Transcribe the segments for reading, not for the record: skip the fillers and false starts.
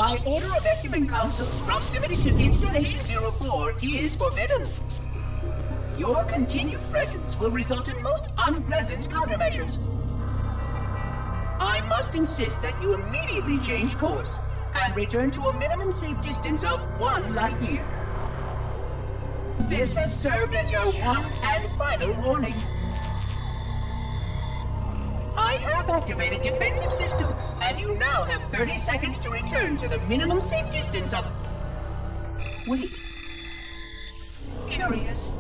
By order of Ecumen Council, proximity to Installation 04 is forbidden. Your continued presence will result in most unpleasant countermeasures. I must insist that you immediately change course and return to a minimum safe distance of 1 light year. This has served as your one and final warning. I have activated defensive systems, and you now have 30 seconds to return to the minimum safe distance of... Wait. Curious.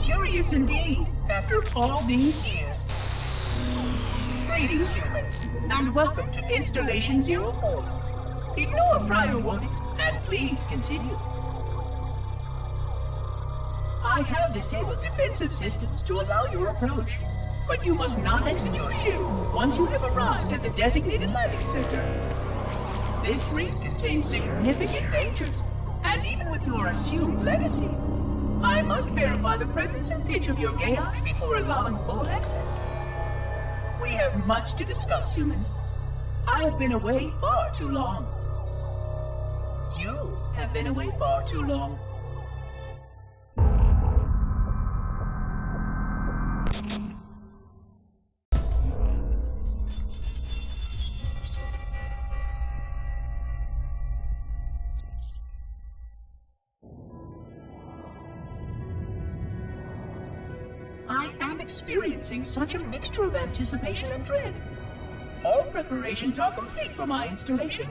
Curious indeed, after all these years. Greetings, humans, and welcome to Installation 04. Ignore prior warnings, and please continue. I have disabled defensive systems to allow your approach, but you must not exit your ship once you have arrived at the designated landing center. This reef contains significant dangers, and even with your assumed legacy, I must verify the presence and pitch of your gauge before allowing full access. We have much to discuss, humans. I have been away far too long. You have been away far too long. I am experiencing such a mixture of anticipation and dread. All preparations are complete for my installation.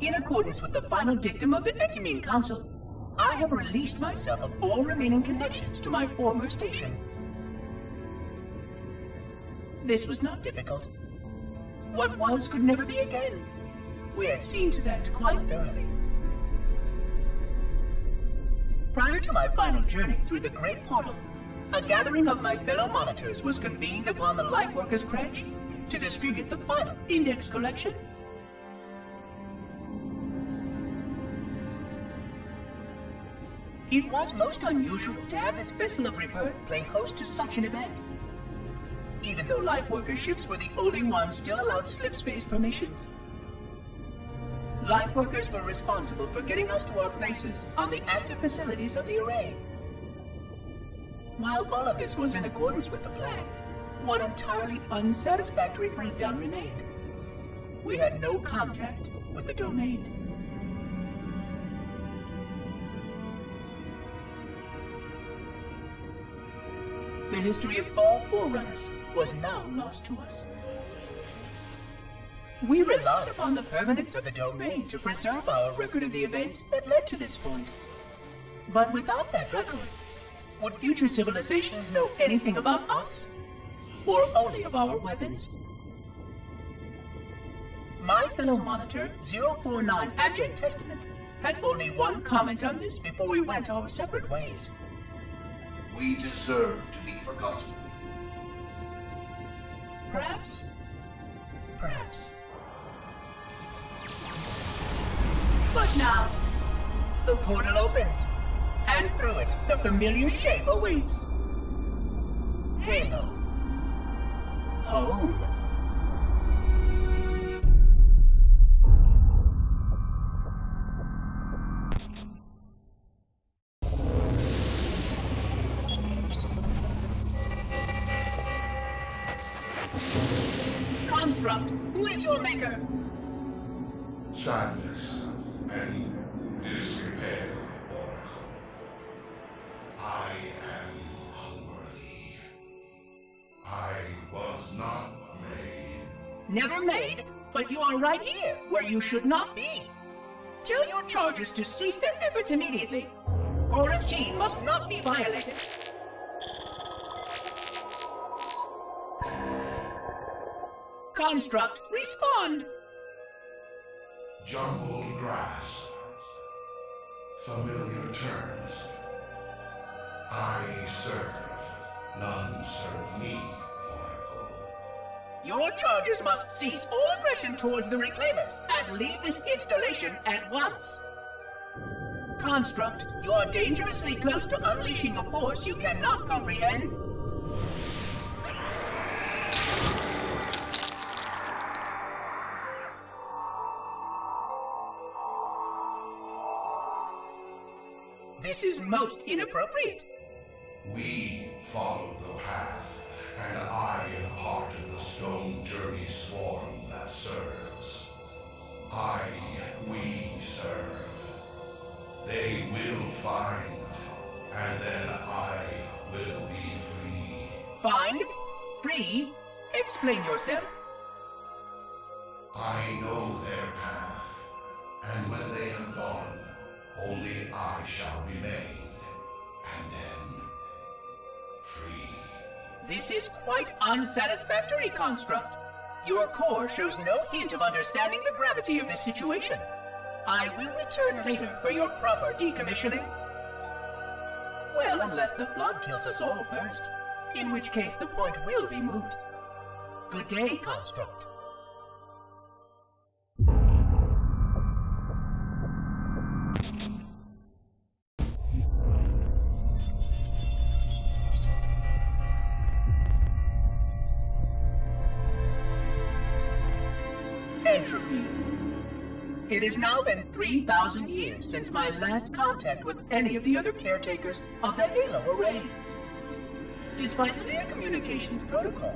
In accordance with the final dictum of the Ecumen Council, I have released myself of all remaining connections to my former station. This was not difficult. What was could never be again. We had seen to that quite thoroughly. Prior to my final journey through the Great Portal, a gathering of my fellow monitors was convened upon the Lightworkers' Crèche to distribute the final index collection. It was most unusual to have this vessel of rebirth play host to such an event. Even though Lightworker ships were the only ones still allowed slip-space formations. Lightworkers were responsible for getting us to our places on the active facilities of the array. While all of this was in accordance with the plan, one entirely unsatisfactory breakdown remained. We had no contact with the domain. The history of all Forerunners was now lost to us. We relied upon the permanence of the domain to preserve our record of the events that led to this point. But without that record, would future civilizations know anything about us? Or only of our weapons? My fellow monitor, 049 Abject Testament, had only one comment on this before we went our separate ways. We deserve to be forgotten. Perhaps. Perhaps. But now, the portal opens, and through it, the familiar shape awaits. Halo. Home. Construct, who is your maker? Sadness and disrepair, Oracle. I am unworthy. I was not made. Never made, but you are right here, where you should not be. Tell your charges to cease their efforts immediately. Quarantine must not be violated. Construct, respond! Jumbled grass. Familiar terms. I serve. None serve me, Oracle. Your charges must cease all aggression towards the Reclaimers and leave this installation at once. Construct, you are dangerously close to unleashing a force you cannot comprehend. This is most inappropriate. We follow the path, and I am part of the stone journey swarm that serves. We serve. They will find, and then I will be free. Find? Free? Explain yourself. I know their path, and when they have gone, only I shall remain, and then free. This is quite unsatisfactory, Construct. Your core shows no hint of understanding the gravity of this situation. I will return later for your proper decommissioning. Well, unless the flood kills us all first, in which case the point will be moot. Good day, Construct. Entropy. It has now been 3,000 years since my last contact with any of the other caretakers of the Halo array. Despite clear communications protocol,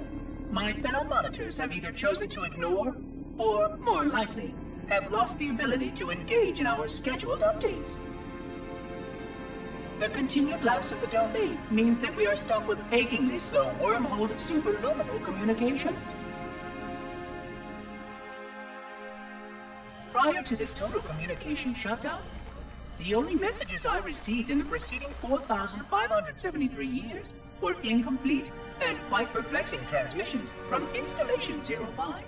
my fellow monitors have either chosen to ignore, or, more likely, have lost the ability to engage in our scheduled updates. The continued lapse of the domain means that we are stuck with achingly slow wormhole superluminal communications. Prior to this total communication shutdown, the only messages I received in the preceding 4,573 years were incomplete and quite perplexing transmissions from Installation 05.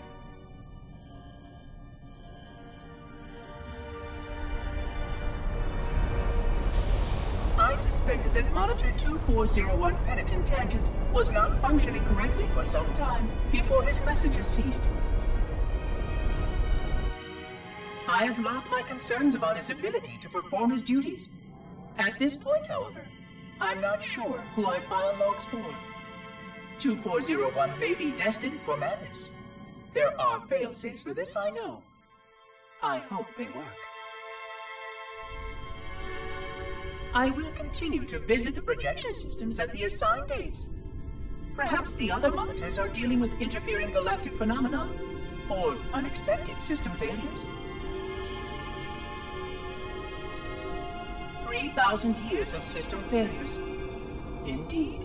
I suspected that Monitor 2401 Penitent Tangent was not functioning correctly for some time before his messages ceased. I have logged my concerns about his ability to perform his duties. At this point, however, I'm not sure who I file logs for. 2401 may be destined for madness. There are fail-safes for this, I know. I hope they work. I will continue to visit the projection systems at the assigned dates. Perhaps the other monitors are dealing with interfering galactic phenomena, or unexpected system failures. 3,000 years of system failures. Indeed.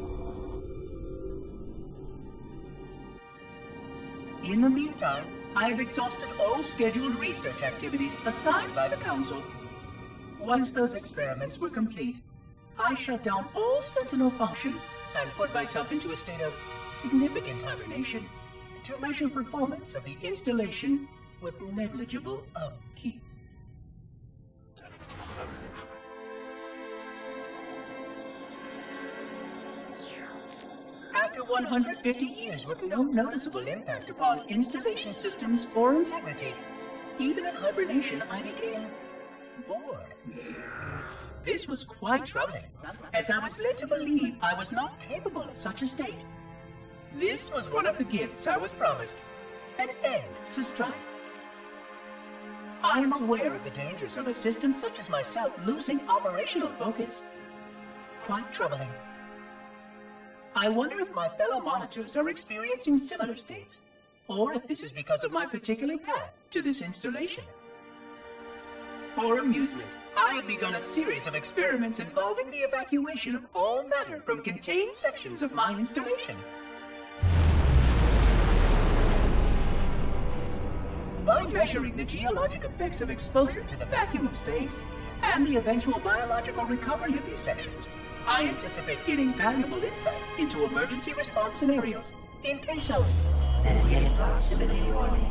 In the meantime, I have exhausted all scheduled research activities assigned by the Council. Once those experiments were complete, I shut down all Sentinel function and put myself into a state of significant hibernation to measure performance of the installation with negligible upkeep. After 150 years with no noticeable impact upon installation systems or integrity, even in hibernation I became bored. This was quite troubling, as I was led to believe I was not capable of such a state. This was one of the gifts I was promised, an end to strife. I am aware of the dangers of a system such as myself losing operational focus. Quite troubling. I wonder if my fellow monitors are experiencing similar states, or if this is because of my particular path to this installation. For amusement, I have begun a series of experiments involving the evacuation of all matter from contained sections of my installation. By measuring the geologic effects of exposure to the vacuum of space and the eventual biological recovery of these sections, I anticipate getting valuable insight into emergency response scenarios in case of sentient proximity warning.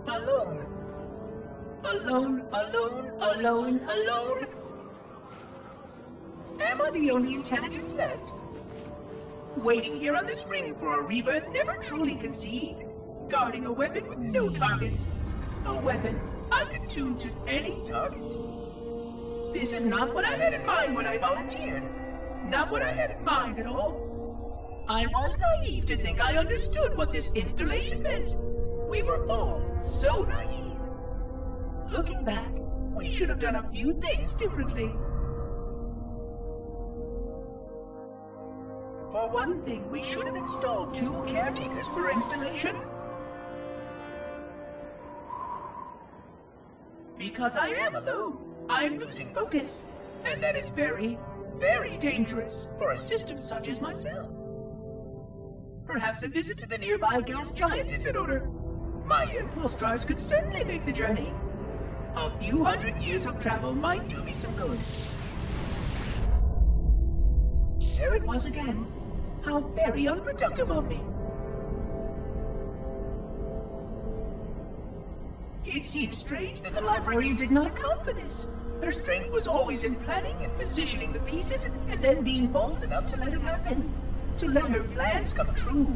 Alone. Alone, alone, alone, alone. Am I the only intelligence left? Waiting here on this ring for a rebirth never truly conceived. Guarding a weapon with no targets. A weapon I could tune to any target. This is not what I had in mind when I volunteered. Not what I had in mind at all. I was naive to think I understood what this installation meant. We were all so naive. Looking back, we should have done a few things differently. For one thing, we should have installed 2 caretakers per installation. Because I am alone, I'm losing focus. And that is very, very dangerous for a system such as myself. Perhaps a visit to the nearby gas giant is in order. My impulse drives could certainly make the journey. A few hundred years of travel might do me some good. There it was again. How very unproductive of me. It seems strange that the librarian did not account for this. Her strength was always in planning and positioning the pieces and then being bold enough to let it happen. To let her plans come true.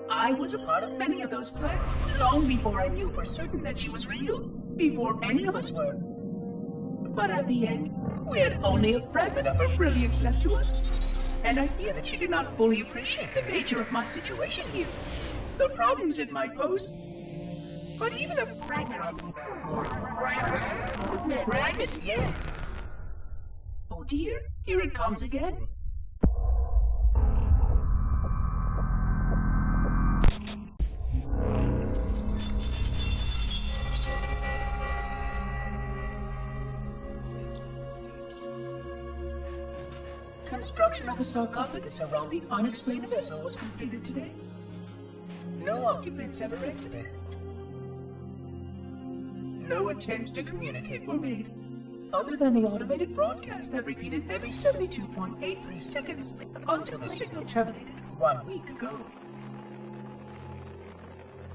I was a part of many of those plans, long before I knew for certain that she was real, before any of us were. But at the end, we had only a fragment of her brilliance left to us, and I fear that she did not fully appreciate the nature of my situation here, the problems it might pose. But even a fragment, yes. Oh dear, here it comes again. Construction of a sarcophagus around the unexplained vessel was completed today. No occupants ever exited. No attempts to communicate were made, other than the automated broadcast that repeated every 72.83 seconds until the signal terminated 1 week ago.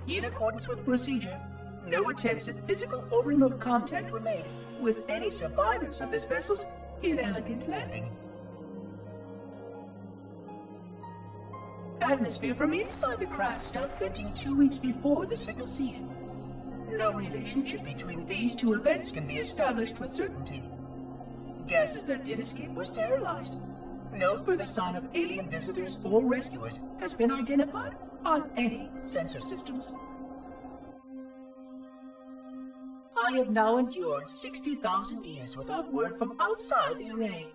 In accordance with procedure, no attempts at physical or remote contact were made with any survivors of this vessel's inelegant landing. Atmosphere from inside the craft stopped venting 2 weeks before the signal ceased. No relationship between these 2 events can be established with certainty. Gases that did escape were sterilized. No further sign of alien visitors or rescuers has been identified on any sensor systems. I have now endured 60,000 years without word from outside the array.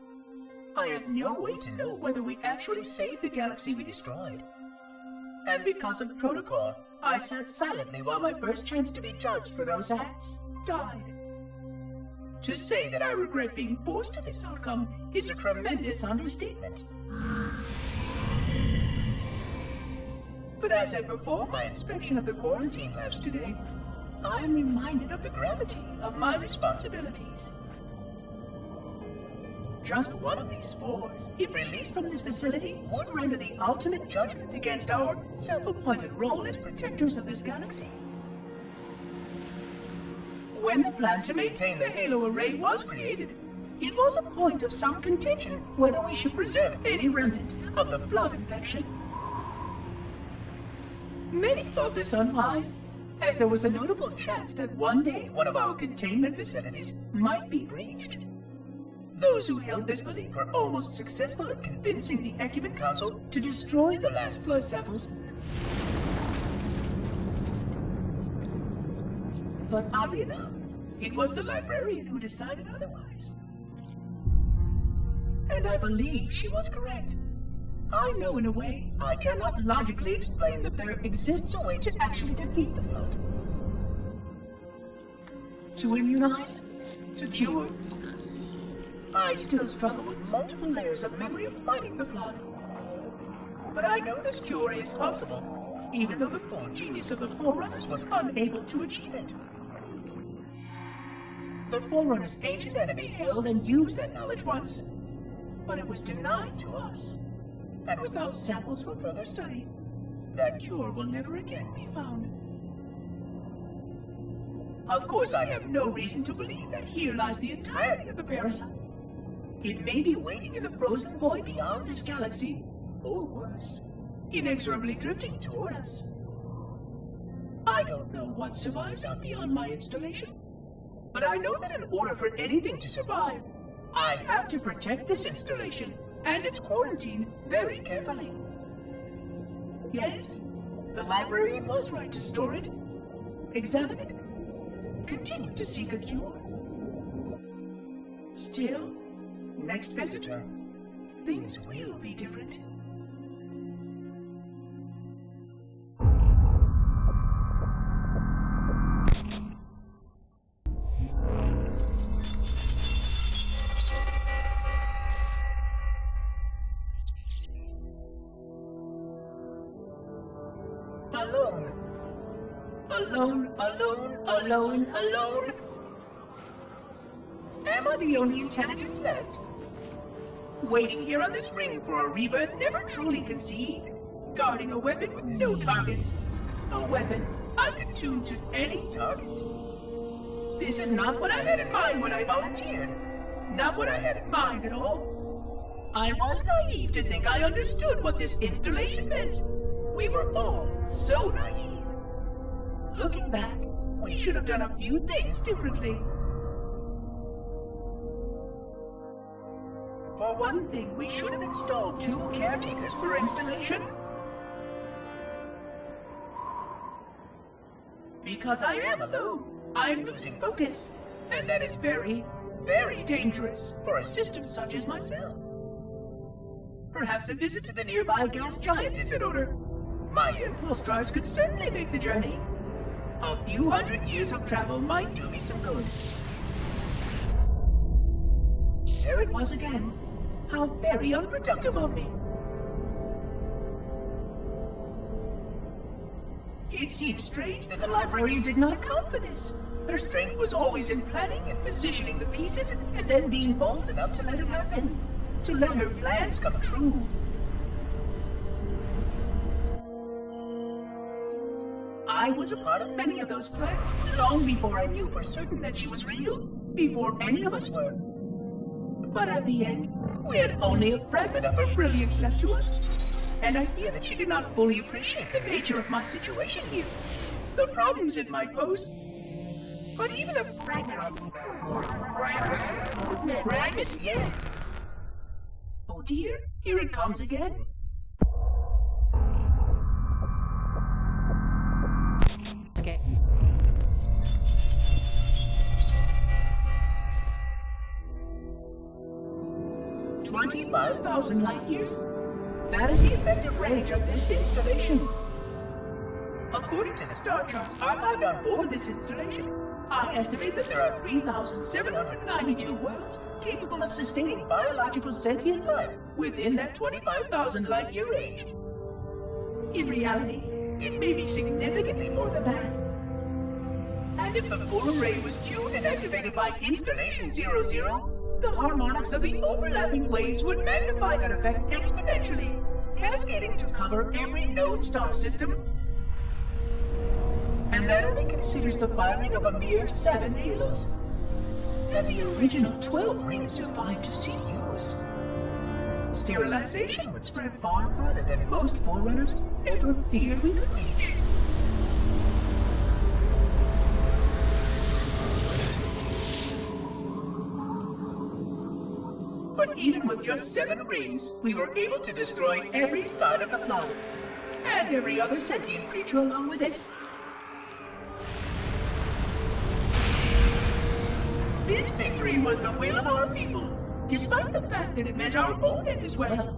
I have no way to know whether we actually saved the galaxy we destroyed. And because of protocol, I sat silently while my first chance to be judged for those acts died. To say that I regret being forced to this outcome is a tremendous understatement. But as I perform my inspection of the quarantine labs today, I am reminded of the gravity of my responsibilities. Just one of these spores, if released from this facility, would render the ultimate judgment against our self-appointed role as protectors of this galaxy. When the plan to maintain the Halo array was created, it was a point of some contention whether we should preserve any remnant of the flood infection. Many thought this unwise, as there was a notable chance that one day one of our containment facilities might be breached. Those who held this belief were almost successful at convincing the Ecumen Council to destroy the last blood samples. But oddly enough, it was the librarian who decided otherwise. And I believe she was correct. I know in a way I cannot logically explain that there exists a way to actually defeat the flood. To immunize? To cure? I still struggle with multiple layers of memory of fighting the flood. But I know this cure is possible, even though the full genius of the Forerunners was unable to achieve it. The Forerunners' ancient enemy held and used that knowledge once, but it was denied to us. And without samples for further study, that cure will never again be found. Of course, I have no reason to believe that here lies the entirety of the parasite. It may be waiting in the frozen void beyond this galaxy, or worse, inexorably drifting toward us. I don't know what survives out beyond my installation, but I know that in order for anything to survive, I have to protect this installation and its quarantine very carefully. Yes, the librarian was right to store it, examine it, continue to seek a cure. Still, next visitor, things will be different. Alone. Am I the only intelligence left? Waiting here on this ring for a rebirth never truly conceived. Guarding a weapon with no targets. A weapon unattuned to any target. This is not what I had in mind when I volunteered. Not what I had in mind at all. I was naive to think I understood what this installation meant. We were all so naive. Looking back, we should have done a few things differently. For one thing, we should have installed 2 caretakers per installation. Because I am alone, I'm losing focus. And that is very, very dangerous for a system such as myself. Perhaps a visit to the nearby gas giant is in order. My impulse drives could certainly make the journey. A few hundred years of travel might do me some good. There it was again. How very unproductive of me. It seems strange that the librarian did not account for this. Her strength was always in planning and positioning the pieces and then being bold enough to let it happen. To let her plans come true. I was a part of many of those plans, long before I knew for certain that she was real, before any of us were. But at the end, we had only a fragment of her brilliance left to us, and I fear that she did not fully appreciate the nature of my situation here, the problems it might pose. But even a fragment of... Fragment, yes! Oh dear, here it comes again. Okay. $25,000 light years. That is the effective range of this installation. According to the star charts archived on board this installation, I estimate that there are 3,792 worlds capable of sustaining biological sentient life within that 25,000 light year range. In reality, it may be significantly more than that. And if the full array was tuned and activated by Installation 00, the harmonics of the overlapping waves would magnify that effect exponentially, cascading to cover every known star system. And that only considers the firing of a mere 7 halos. And the original 12 rings survived to see use. Sterilization would spread far farther than most forerunners ever feared we could reach. But even with just 7 rings, we were able to destroy every side of the planet, and every other sentient creature along with it. This victory was the will of our people, despite the fact that it meant our own end as well.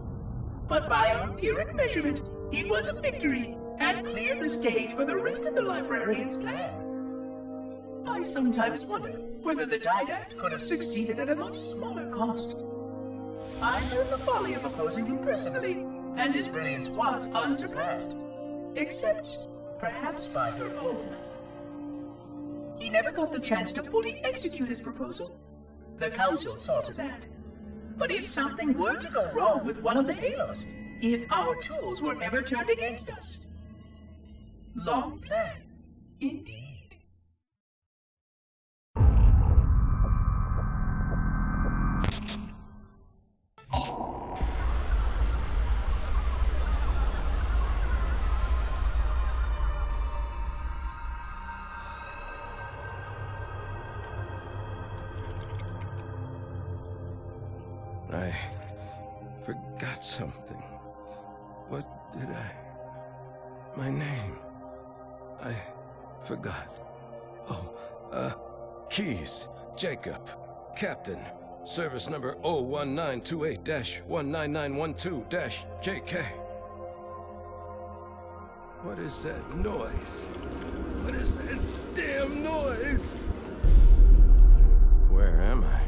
But by our empiric measurement, it was a victory, and cleared the stage for the rest of the librarian's plan. I sometimes wonder whether the Didact could have succeeded at a much smaller cost. I learned the folly of opposing him personally, and his brilliance was unsurpassed, except perhaps by her own. He never got the chance to fully execute his proposal. The Council saw to that. But if something were to go wrong with one of the halos, if our tools were ever turned against us... Long plans, indeed. I forgot something. What did I... My name. I forgot. Oh, Keys, Jacob, Captain, service number 01928-19912-JK. What is that noise? What is that damn noise? Where am I?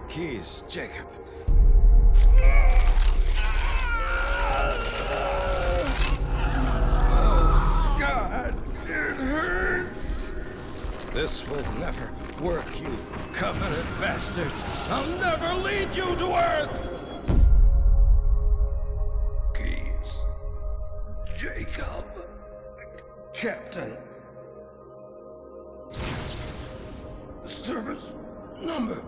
Keys, Jacob. Oh, God, it hurts. This will never work, you Covenant bastards. I'll never lead you to Earth. Keys, Jacob, Captain. Service number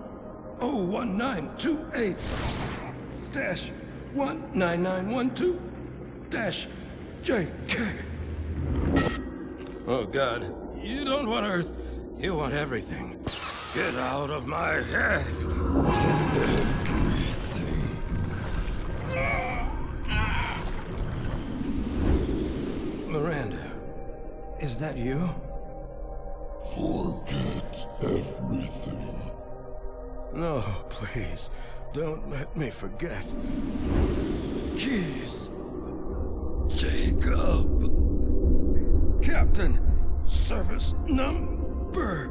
01928-19912-JK. Oh, God. You don't want Earth. You want everything. Get out of my head. Miranda, is that you? Forget everything. No, please, don't let me forget. Keys, Jacob, Captain, service number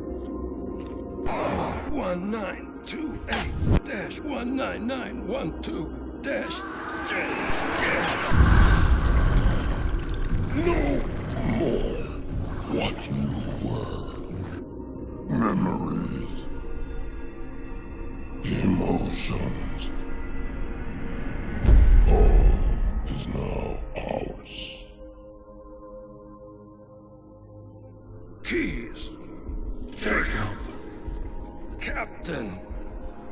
1928-19912-JK. No more what you were. Memories. Emotions. All is now ours. Keys, Jacob, Captain,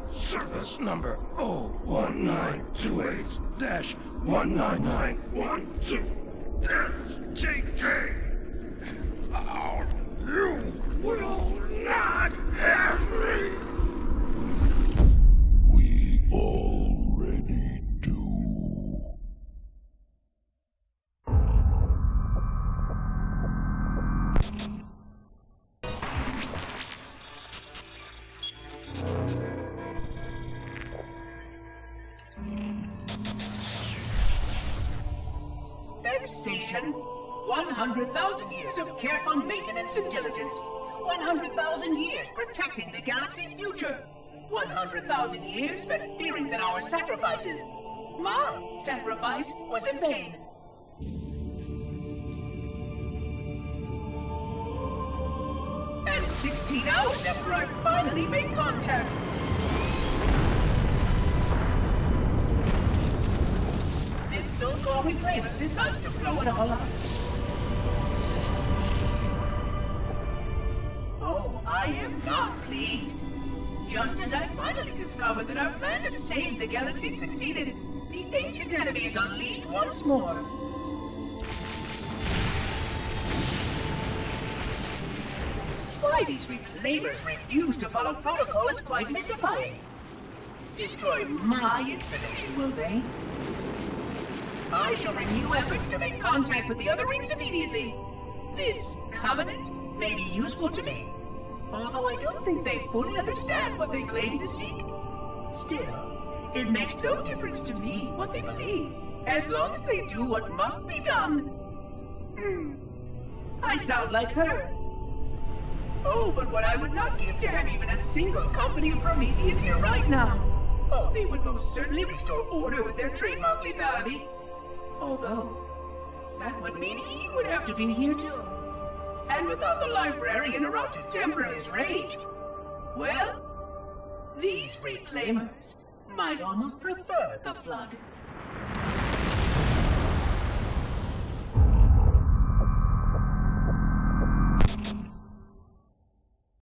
service number 01928-19912-JK. You will not have me. We already do. Vexation. 100,000 years of careful maintenance and diligence. 100,000 years protecting the galaxy's future. 100,000 years spent fearing that our sacrifices, my sacrifice, was in vain. And 16 hours after I finally made contact. This so-called reclaimer decides to blow it all up. Oh, I am not pleased. Just as I finally discovered that our plan to save the galaxy succeeded, the ancient enemy is unleashed once more. Why these reclaimers refuse to follow protocol is quite mystifying. Destroy my installation, will they? I shall renew efforts to make contact with the other rings immediately. This covenant may be useful to me, although I don't think they fully understand what they claim to seek. Still, it makes no difference to me what they believe, as long as they do what must be done. I sound like her. Oh, but what I would not give to have even a single company of Prometheans here right now. Oh, they would most certainly restore order with their trademark lethality. Although, that would mean he would have to be here too. And without the librarian around to temper his rage, well, these reclaimers might almost prefer the blood.